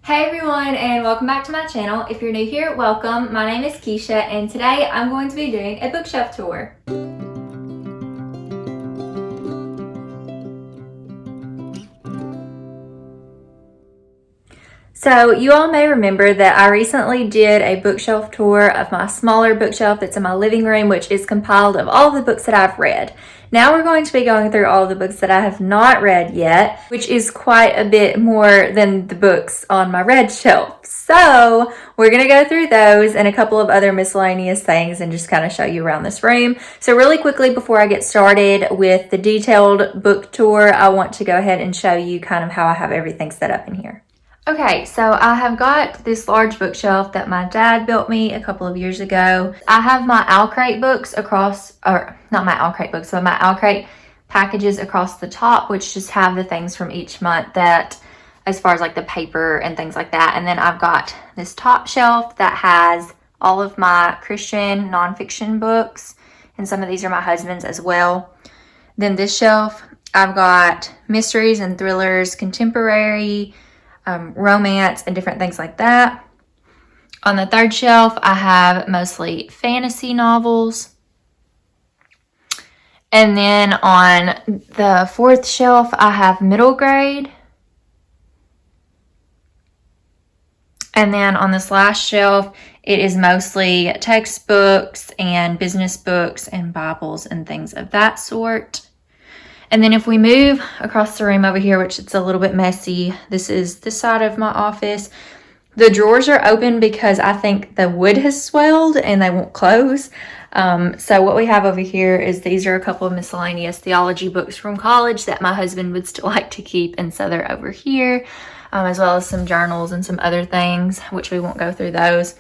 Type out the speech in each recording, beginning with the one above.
Hey everyone, and welcome back to my channel. If you're new here, welcome. My name is Keisha, and today I'm going to be doing a bookshelf tour. So you all may remember that I recently did a bookshelf tour of my smaller bookshelf that's in my living room, which is compiled of all of the books that I've read. Now we're going to be going through all of the books that I have not read yet, which is quite a bit more than the books on my read shelf. So we're going to go through those and a couple of other miscellaneous things and just kind of show you around this room. So really quickly before I get started with the detailed book tour, I want to go ahead and show you kind of how I have everything set up in here. Okay, so I have got this large bookshelf that my dad built me a couple of years ago. I have my Outlet books across, or not my Outlet books, but my Outlet packages across the top, which just have the things from each month that, as far as like the paper and things like that. And then I've got this top shelf that has all of my Christian nonfiction books, and some of these are my husband's as well. Then this shelf, I've got mysteries and thrillers, contemporary, romance, and different things like that. On the third shelf, I have mostly fantasy novels. And then on the fourth shelf, I have middle grade. And then on this last shelf, it is mostly textbooks and business books and Bibles and things of that sort. And then if we move across the room over here, which it's a little bit messy, this is this side of my office. The drawers are open because I think the wood has swelled and they won't close. So what we have over here is these are a couple of miscellaneous theology books from college that my husband would still like to keep. And so they're over here, as well as some journals and some other things, which we won't go through those.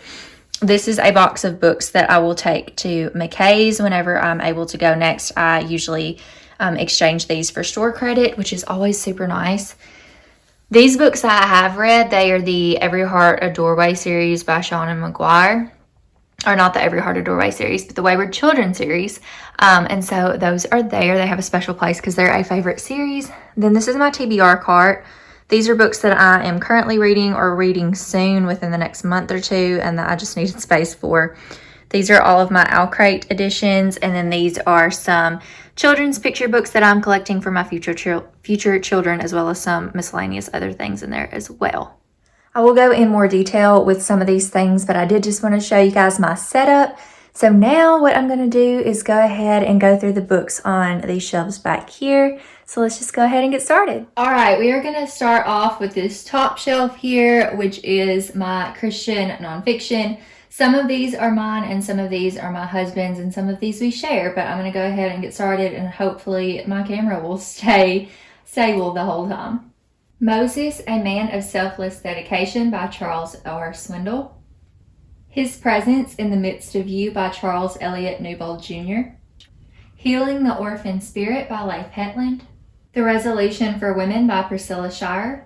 This is a box of books that I will take to McKay's whenever I'm able to go next. I usually exchange these for store credit, which is always super nice. These books that I have read, they are the Every Heart a Doorway series by Sean and McGuire. Or not the Every Heart a Doorway series, but the Wayward Children series. And so those are there. They have a special place because they're a favorite series. Then this is my TBR cart. These are books that I am currently reading or reading soon within the next month or two, and that I just needed space for. These are all of my Outlet editions, and then these are some children's picture books that I'm collecting for my future children, as well as some miscellaneous other things in there as well. I will go in more detail with some of these things, but I did just want to show you guys my setup. So now what I'm going to do is go ahead and go through the books on these shelves back here. So let's just go ahead and get started. All right, we are going to start off with this top shelf here, which is my Christian nonfiction. Some of these are mine and some of these are my husband's and some of these we share, but I'm going to go ahead and get started and hopefully my camera will stay stable the whole time. Moses, a Man of Selfless Dedication by Charles R. Swindoll. His Presence in the Midst of You by Charles Eliot Newbold Jr. Healing the Orphan Spirit by Leif Hetland. The Resolution for Women by Priscilla Shirer.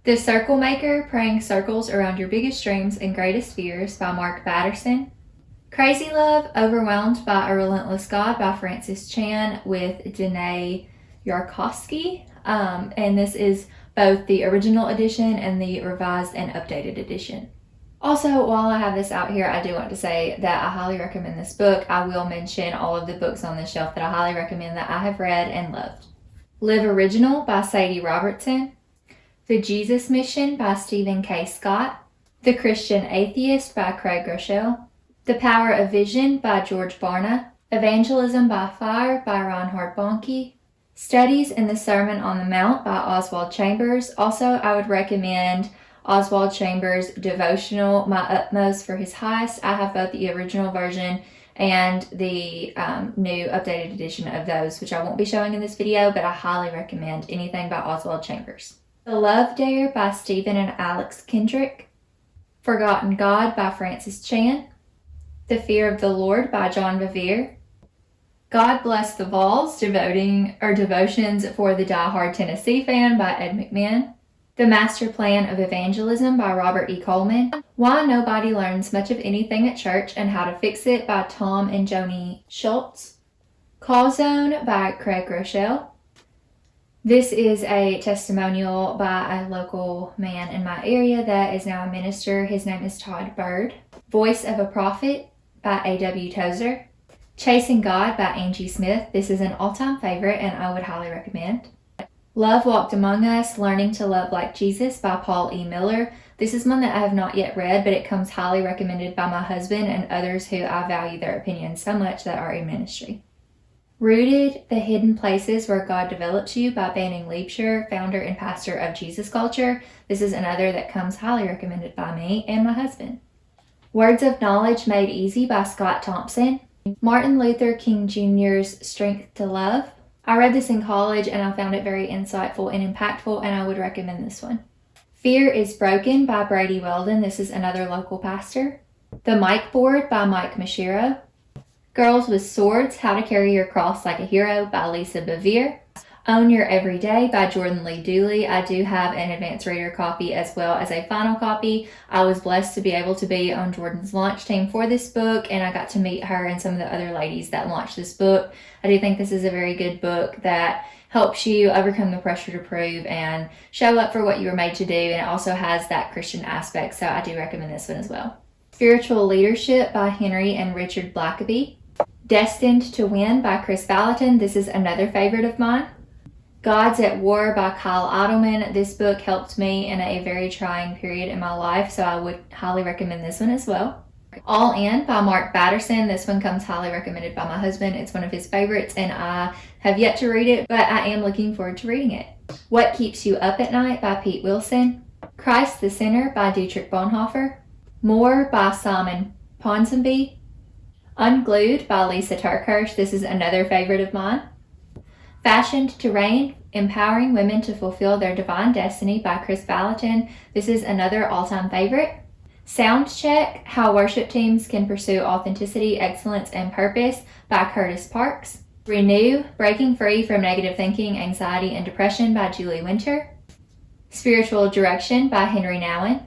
The Circle Maker, Praying Circles Around Your Biggest Dreams and Greatest Fears by Mark Batterson. Crazy Love, Overwhelmed by a Relentless God by Francis Chan with Danae Yarkowski. And this is both the original edition and the revised and updated edition. Also, while I have this out here, I do want to say that I highly recommend this book. I will mention all of the books on this shelf that I highly recommend that I have read and loved. Live Original by Sadie Robertson. The Jesus Mission by Stephen K. Scott. The Christian Atheist by Craig Groeschel. The Power of Vision by George Barna. Evangelism by Fire by Reinhard Bonnke. Studies in the Sermon on the Mount by Oswald Chambers. Also, I would recommend Oswald Chambers' devotional, My Utmost for His Highest. I have both the original version and the new updated edition of those, which I won't be showing in this video, but I highly recommend anything by Oswald Chambers. The Love Dare by Stephen and Alex Kendrick. Forgotten God by Francis Chan. The Fear of the Lord by John Bevere. God Bless the Vols, Devotions for the Die-Hard Tennessee Fan by Ed McMahon. The Master Plan of Evangelism by Robert E. Coleman. Why Nobody Learns Much of Anything at Church and How to Fix It by Tom and Joni Schultz. Call Zone by Craig Groeschel. This is a testimonial by a local man in my area that is now a minister. His name is Todd Bird. Voice of a Prophet by A.W. Tozer. Chasing God by Angie Smith. This is an all-time favorite and I would highly recommend. Love Walked Among Us, Learning to Love Like Jesus by Paul E. Miller. This is one that I have not yet read, but it comes highly recommended by my husband and others who I value their opinions so much that are in ministry. Rooted, The Hidden Places Where God Develops You by Banning Liebscher, founder and pastor of Jesus Culture. This is another that comes highly recommended by me and my husband. Words of Knowledge Made Easy by Scott Thompson. Martin Luther King Jr.'s Strength to Love. I read this in college and I found it very insightful and impactful, and I would recommend this one. Fear is Broken by Brady Weldon. This is another local pastor. The Mike Board by Mike Mashiro. Girls with Swords, How to Carry Your Cross Like a Hero by Lisa Bevere. Own Your Everyday by Jordan Lee Dooley. I do have an advanced reader copy as well as a final copy. I was blessed to be able to be on Jordan's launch team for this book, and I got to meet her and some of the other ladies that launched this book. I do think this is a very good book that helps you overcome the pressure to prove and show up for what you were made to do, and it also has that Christian aspect, so I do recommend this one as well. Spiritual Leadership by Henry and Richard Blackaby. Destined to Win by Chris Valentin. This is another favorite of mine. Gods at War by Kyle Idleman. This book helped me in a very trying period in my life, so I would highly recommend this one as well. All In by Mark Batterson. This one comes highly recommended by my husband. It's one of his favorites, and I have yet to read it, but I am looking forward to reading it. What Keeps You Up at Night by Pete Wilson. Christ the Sinner by Dietrich Bonhoeffer. More by Simon Ponsonby. Unglued by Lisa Turkhurst. This is another favorite of mine. Fashioned to Reign, Empowering Women to Fulfill Their Divine Destiny by Chris Valentin. This is another all-time favorite. Sound Check, How Worship Teams Can Pursue Authenticity, Excellence, and Purpose by Curtis Parks. Renew, Breaking Free from Negative Thinking, Anxiety, and Depression by Julie Winter. Spiritual Direction by Henry Nouwen.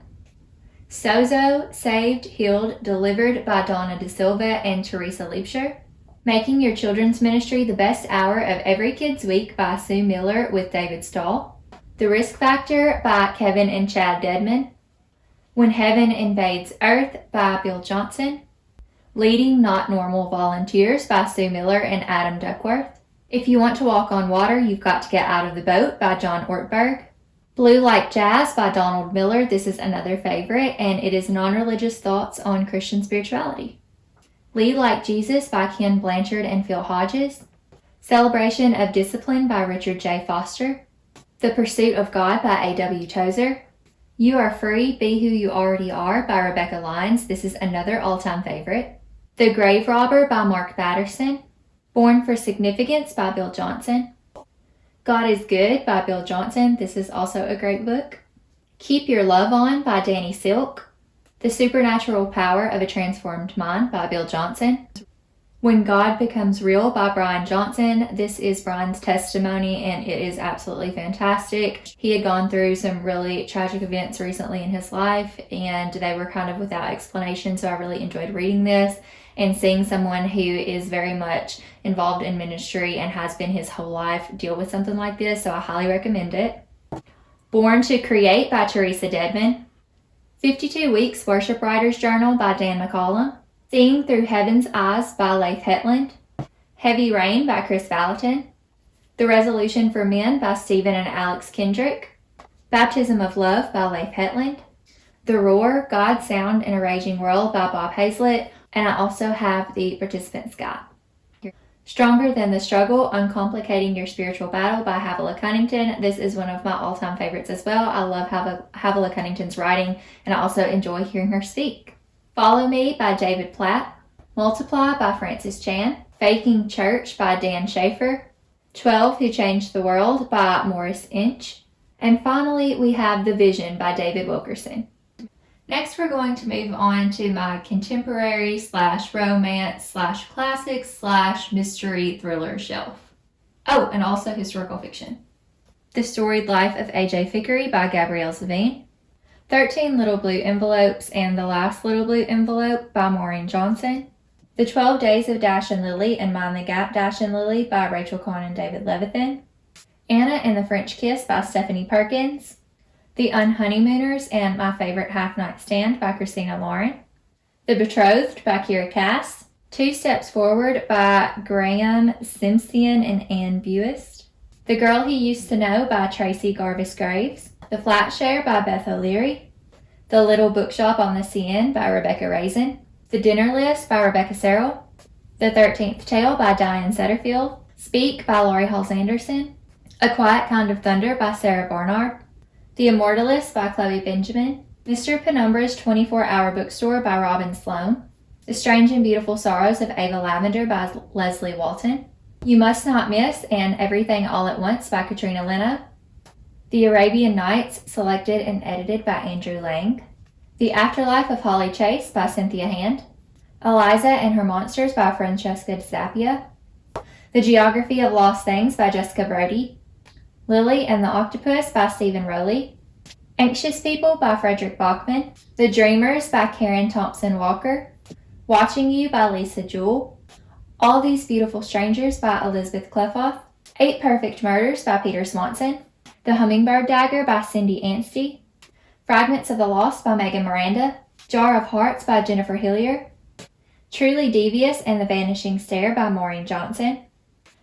Sozo, Saved, Healed, Delivered by Donna De Silva and Teresa Liebscher. Making Your Children's Ministry the Best Hour of Every Kid's Week by Sue Miller with David Stahl. The Risk Factor by Kevin and Chad Dedman. When Heaven Invades Earth by Bill Johnson. Leading Not Normal Volunteers by Sue Miller and Adam Duckworth. If You Want to Walk on Water, You've Got to Get Out of the Boat by John Ortberg. Blue Like Jazz by Donald Miller. This is another favorite, and it is non-religious thoughts on Christian spirituality. Lead Like Jesus by Ken Blanchard and Phil Hodges. Celebration of Discipline by Richard J. Foster. The Pursuit of God by A.W. Tozer. You Are Free, Be Who You Already Are by Rebecca Lyons. This is another all-time favorite. The Grave Robber by Mark Batterson. Born for Significance by Bill Johnson. God is Good by Bill Johnson. This is also a great book. Keep Your Love On by Danny Silk. The Supernatural Power of a Transformed Mind by Bill Johnson. When God Becomes Real by Brian Johnson. This is Brian's testimony and it is absolutely fantastic. He had gone through some really tragic events recently in his life and they were kind of without explanation, so I really enjoyed reading this and seeing someone who is very much involved in ministry and has been his whole life deal with something like this, so I highly recommend it. Born to Create by Teresa Dedman. 52 Weeks Worship Writer's Journal by Dan McCollum. Seeing Through Heaven's Eyes by Leif Hetland. Heavy Rain by Chris Valentin. The Resolution for Men by Stephen and Alex Kendrick. Baptism of Love by Leif Hetland. The Roar, God's Sound in a Raging World by Bob Hazlett. And I also have the Participant's Guide. Stronger Than the Struggle, Uncomplicating Your Spiritual Battle by Havilah Cunnington. This is one of my all-time favorites as well. I love Havilah Cunnington's writing, and I also enjoy hearing her speak. Follow Me by David Platt. Multiply by Francis Chan. Faking Church by Dan Schaefer. 12 Who Changed the World by Morris Inch. And finally, we have The Vision by David Wilkerson. Next, we're going to move on to my contemporary / romance / classics / mystery thriller shelf. Oh, and also historical fiction. The Storied Life of A.J. Fickery by Gabrielle Zavine. 13 Little Blue Envelopes and The Last Little Blue Envelope by Maureen Johnson. The 12 Days of Dash and Lily and Mind the Gap Dash and Lily by Rachel Cohn and David Levithan. Anna and the French Kiss by Stephanie Perkins, The Unhoneymooners and My Favorite Half Night Stand by Christina Lauren, The Betrothed by Kira Cass, Two Steps Forward by Graham Simpson and Anne Buist, The Girl He Used to Know by Tracy Garvis Graves, The Flat Share by Beth O'Leary, The Little Bookshop on the Seine by Rebecca Raisin, The Dinner List by Rebecca Serrell, The 13th Tale by Diane Setterfield, Speak by Laurie Halls Anderson, A Quiet Kind of Thunder by Sarah Barnard, The Immortalist by Chloe Benjamin, Mr. Penumbra's 24-Hour Bookstore by Robin Sloan, The Strange and Beautiful Sorrows of Ava Lavender by Leslie Walton, You Must Not Miss and Everything All at Once by Katrina Leno, The Arabian Nights, selected and edited by Andrew Lang, The Afterlife of Holly Chase by Cynthia Hand, Eliza and Her Monsters by Francesca Zappia, The Geography of Lost Things by Jessica Brody, Lily and the Octopus by Stephen Rowley, Anxious People by Frederick Bachman, The Dreamers by Karen Thompson Walker, Watching You by Lisa Jewell, All These Beautiful Strangers by Elizabeth Clefoth, 8 Perfect Murders by Peter Swanson, The Hummingbird Dagger by Cindy Anstey, Fragments of the Lost by Megan Miranda, Jar of Hearts by Jennifer Hillier, Truly Devious and the Vanishing Stare by Maureen Johnson,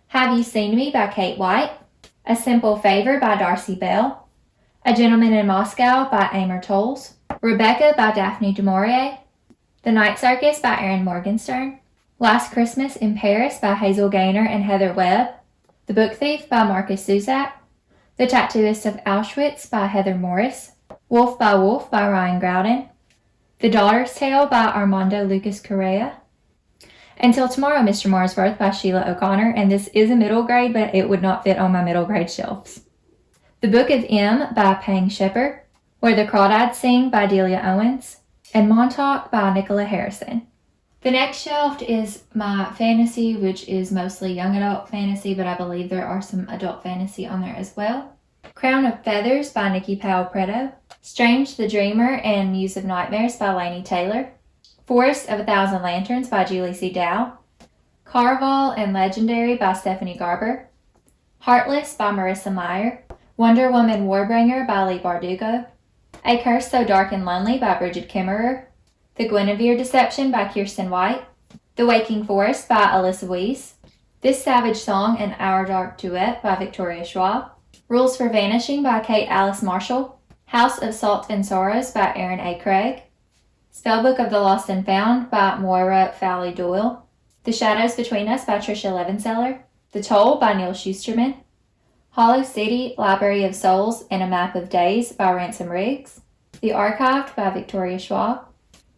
Have You Seen Me by Kate White, A Simple Favor by Darcy Bell, A Gentleman in Moscow by Amor Tolls, Rebecca by Daphne du Maurier, The Night Circus by Erin Morgenstern, Last Christmas in Paris by Hazel Gaynor and Heather Webb, The Book Thief by Marcus Zuzak, The Tattooist of Auschwitz by Heather Morris, Wolf by Wolf by Ryan Groudon, The Daughter's Tale by Armando Lucas Correa, Until Tomorrow, Mr. Marsworth by Sheila O'Connor, and this is a middle grade, but it would not fit on my middle grade shelves. The Book of M by Pang Shepard, Where the Crawdads Sing by Delia Owens, and Montauk by Nicola Harrison. The next shelf is my fantasy, which is mostly young adult fantasy, but I believe there are some adult fantasy on there as well. Crown of Feathers by Nikki Powell Preto, Strange the Dreamer and Muse of Nightmares by Laini Taylor, Forest of a Thousand Lanterns by Julie C. Dow, Carval and Legendary by Stephanie Garber, Heartless by Marissa Meyer, Wonder Woman Warbringer by Lee Bardugo, A Curse So Dark and Lonely by Bridget Kimmerer, The Guinevere Deception by Kirsten White, The Waking Forest by Alyssa Weiss, This Savage Song and Our Dark Duet by Victoria Schwab, Rules for Vanishing by Kate Alice Marshall, House of Salt and Sorrows by Aaron A. Craig, Spellbook of the Lost and Found by Moira Fowley Doyle, The Shadows Between Us by Tricia Levenseller, The Toll by Neil Schusterman, Hollow City, Library of Souls and a Map of Days by Ransom Riggs, The Archived by Victoria Schwab,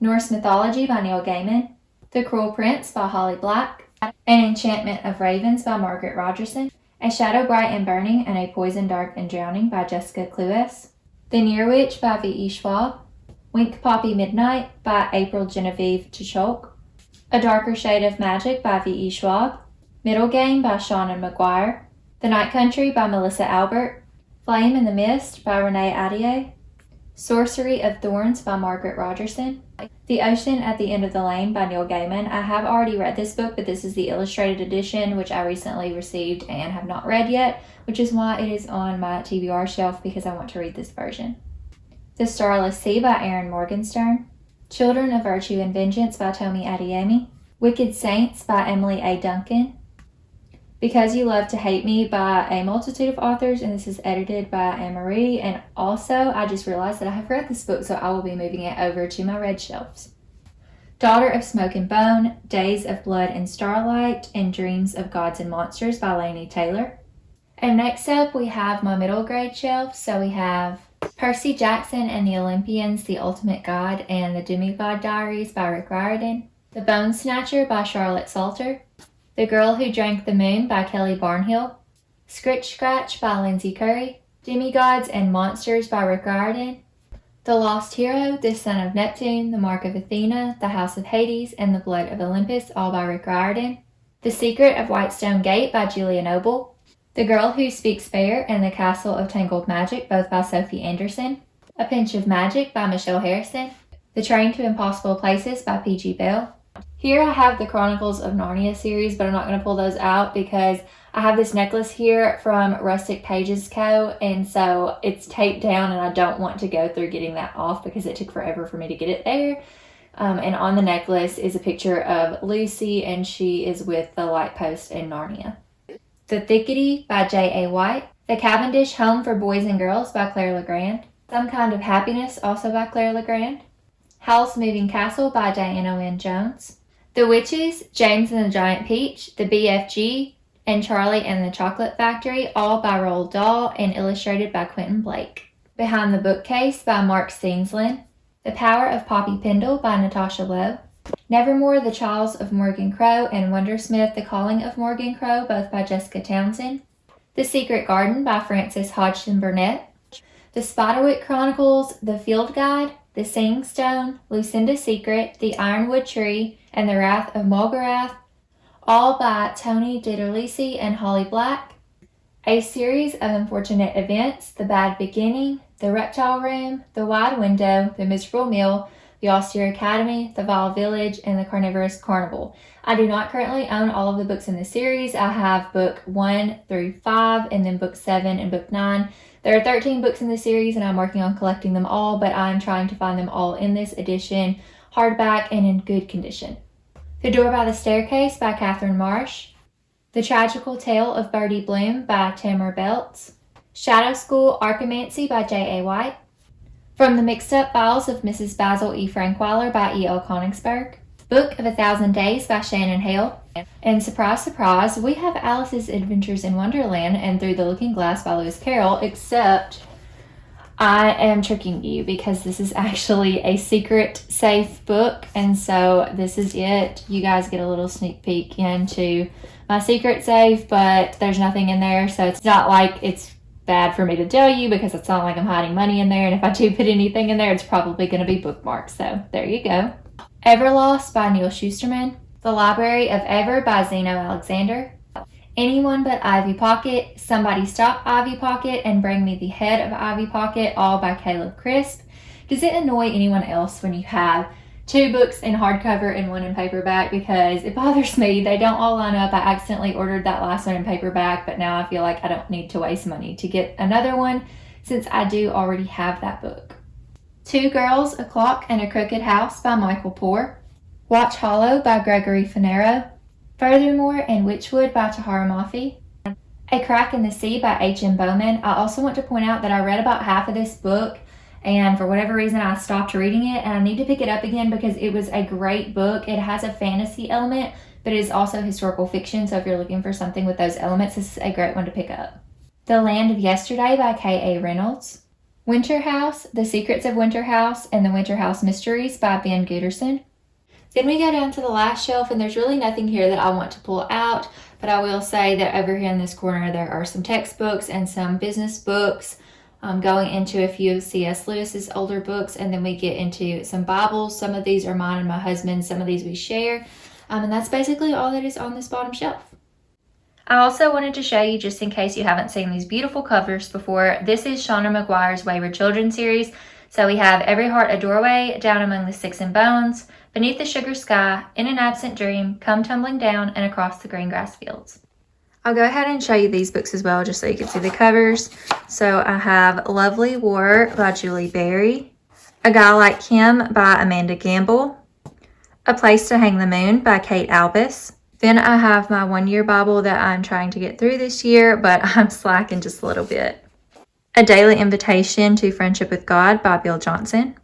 Norse Mythology by Neil Gaiman, The Cruel Prince by Holly Black, An Enchantment of Ravens by Margaret Rogerson, A Shadow Bright and Burning and A Poison Dark and Drowning by Jessica Cluess, The Near Witch by V.E. Schwab, Wink Poppy Midnight by April Genevieve Tchok, A Darker Shade of Magic by V.E. Schwab, Middle Game by Seanan McGuire, The Night Country by Melissa Albert, Flame in the Mist by Renee Adier, Sorcery of Thorns by Margaret Rogerson, The Ocean at the End of the Lane by Neil Gaiman. I have already read this book, but this is the illustrated edition, which I recently received and have not read yet, which is why it is on my TBR shelf, because I want to read this version. The Starless Sea by Erin Morgenstern, Children of Virtue and Vengeance by Tomi Adeyemi, Wicked Saints by Emily A. Duncan, Because You Love to Hate Me by a multitude of authors, and this is edited by Anne-Marie. And also, I just realized that I have read this book, so I will be moving it over to my red shelves. Daughter of Smoke and Bone, Days of Blood and Starlight, and Dreams of Gods and Monsters by Laini Taylor. And next up, we have my middle grade shelf. So we have Percy Jackson and the Olympians, The Ultimate God, and The Demigod Diaries by Rick Riordan, The Bone Snatcher by Charlotte Salter, The Girl Who Drank the Moon by Kelly Barnhill, Scritch Scratch by Lindsay Curry, Demigods and Monsters by Rick Riordan, The Lost Hero, The Son of Neptune, The Mark of Athena, The House of Hades, and The Blood of Olympus, all by Rick Riordan, The Secret of Whitestone Gate by Julia Noble, The Girl Who Speaks Fair and The Castle of Tangled Magic, both by Sophie Anderson, A Pinch of Magic by Michelle Harrison, The Train to Impossible Places by P.G. Bell. Here I have the Chronicles of Narnia series, but I'm not going to pull those out because I have this necklace here from Rustic Pages Co. And so it's taped down and I don't want to go through getting that off because it took forever for me to get it there. And on the necklace is a picture of Lucy and she is with the light post in Narnia. The Thickety by J.A. White. The Cavendish Home for Boys and Girls by Claire Legrand. Some Kind of Happiness, also by Claire Legrand. Howl's Moving Castle by Diana Wynne Jones. The Witches, James and the Giant Peach, The BFG, and Charlie and the Chocolate Factory, all by Roald Dahl and illustrated by Quentin Blake. Behind the Bookcase by Mark Steensland. The Power of Poppy Pendle by Natasha Lowe. Nevermore, The Trials of Morgan Crow, and Wondersmith, The Calling of Morgan Crow, both by Jessica Townsend. The Secret Garden by Frances Hodgson Burnett. The Spiderwick Chronicles, The Field Guide, The Singing Stone, Lucinda's Secret, The Ironwood Tree, and The Wrath of Mulgarath, all by Tony DiDerlisi and Holly Black. A Series of Unfortunate Events, The Bad Beginning, The Reptile Room, The Wide Window, The Miserable Meal, The Austere Academy, The Vile Village, and The Carnivorous Carnival. I do not currently own all of the books in the series. I have book 1 through 5 and then book 7 and book 9. There are 13 books in the series and I'm working on collecting them all, but I'm trying to find them all in this edition, hardback and in good condition. The Door by the Staircase by Catherine Marsh. The Tragical Tale of Birdie Bloom by Tamara Belts. Shadow School Archimancy by J.A. White. From the Mixed Up Files of Mrs. Basil E. Frankweiler by E.L. Konigsberg. Book of 1,000 Days by Shannon Hale. And surprise, surprise, we have Alice's Adventures in Wonderland and Through the Looking Glass by Lewis Carroll, except I am tricking you because this is actually a secret safe book. And so this is it. You guys get a little sneak peek into my secret safe, but there's nothing in there. So it's not like it's bad for me to tell you because it's not like I'm hiding money in there. And if I do put anything in there, it's probably going to be bookmarked. So there you go. Everlost by Neil Schusterman. The Library of Ever by Zeno Alexander. Anyone But Ivy Pocket. Somebody Stop Ivy Pocket and Bring Me the Head of Ivy Pocket, all by Caleb Crisp. Does it annoy anyone else when you have 2 books in hardcover and 1 in paperback? Because it bothers me. They don't all line up. I accidentally ordered that last one in paperback, but now I feel like I don't need to waste money to get another one since I do already have that book. 2 Girls, A Clock, and a Crooked House by Michael Poore. Watch Hollow by Gregory Finero. Furthermore and Witchwood by Tahara Mafi. A Crack in the Sea by H.M. Bowman. I also want to point out that I read about half of this book and for whatever reason I stopped reading it and I need to pick it up again because it was a great book. It has a fantasy element, but it is also historical fiction, so if you're looking for something with those elements, this is a great one to pick up. The Land of Yesterday by K.A. Reynolds. Winter House, The Secrets of Winter House, and The Winter House Mysteries by Ben Gooderson. Then we go down to the last shelf, and there's really nothing here that I want to pull out, but I will say that over here in this corner there are some textbooks and some business books, going into a few of C.S. Lewis's older books, and then we get into some Bibles. Some of these are mine and my husband's, some of these we share, and that's basically all that is on this bottom shelf. I also wanted to show you, just in case you haven't seen these beautiful covers before, this is Shauna McGuire's Wayward Children series. So we have Every Heart a Doorway, Down Among the Sticks and Bones, Beneath the Sugar Sky, In an Absent Dream, Come Tumbling Down, and Across the Green Grass Fields. I'll go ahead and show you these books as well, just so you can see the covers. So I have Lovely War by Julie Berry, A Guy Like Him by Amanda Gamble, A Place to Hang the Moon by Kate Albus. Then I have my 1-year Bible that I'm trying to get through this year, but I'm slacking just a little bit. A Daily Invitation to Friendship with God by Bill Johnson.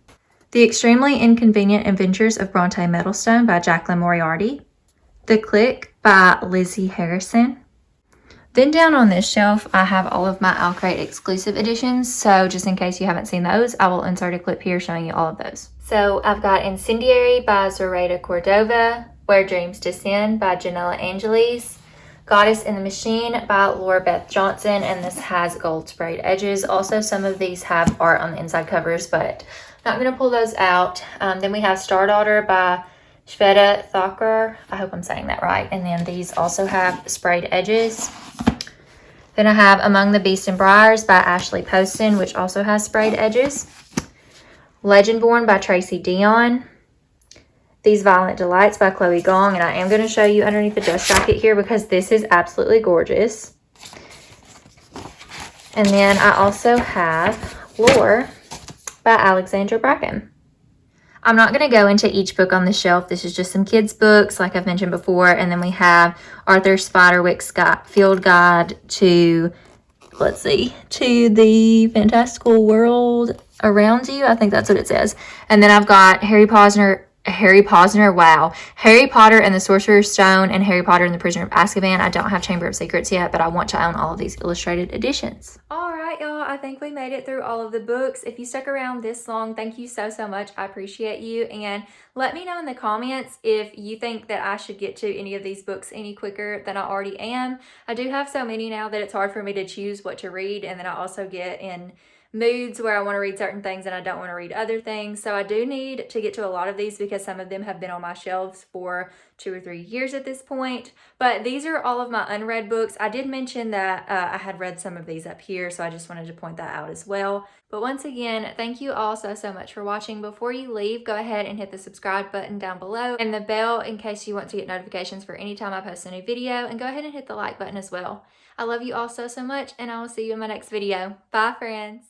The Extremely Inconvenient Adventures of Bronte Meadowstone by Jacqueline Moriarty. The Click by Lizzie Harrison. Then down on this shelf, I have all of my Alcrate exclusive editions. So just in case you haven't seen those, I will insert a clip here showing you all of those. So I've got Incendiary by Zoraida Cordova, Where Dreams Descend by Janella Angeles, Goddess in the Machine by Laura Beth Johnson, and this has gold sprayed edges. Also, some of these have art on the inside covers, but not going to pull those out. Then we have Star Daughter by Shveta Thakur. I hope I'm saying that right. And then these also have sprayed edges. Then I have Among the Beasts and Briars by Ashley Poston, which also has sprayed edges. Legendborn by Tracy Dion. these Violent Delights by Chloe Gong, and I am going to show you underneath the dust jacket here because this is absolutely gorgeous. And then I also have Lore by Alexandra Bracken. I'm not going to go into each book on the shelf. This is just some kids' books, like I've mentioned before. And then we have Arthur Spiderwick's Field Guide to, let's see, to the fantastical world around you. I think that's what it says. And then I've got Harry Potter, wow. Harry Potter and the Sorcerer's Stone and Harry Potter and the Prisoner of Azkaban. I don't have Chamber of Secrets yet, but I want to own all of these illustrated editions. All right, y'all. I think we made it through all of the books. If you stuck around this long, thank you so, so much. I appreciate you. And let me know in the comments if you think that I should get to any of these books any quicker than I already am. I do have so many now that it's hard for me to choose what to read. And then I also get in moods where I want to read certain things and I don't want to read other things. So I do need to get to a lot of these because some of them have been on my shelves for 2 or 3 years at this point. But these are all of my unread books. I did mention that I had read some of these up here, so I just wanted to point that out as well. But once again, thank you all so, so much for watching. Before you leave, go ahead and hit the subscribe button down below and the bell in case you want to get notifications for any time I post a new video. And go ahead and hit the like button as well. I love you all so, so much, and I will see you in my next video. Bye, friends.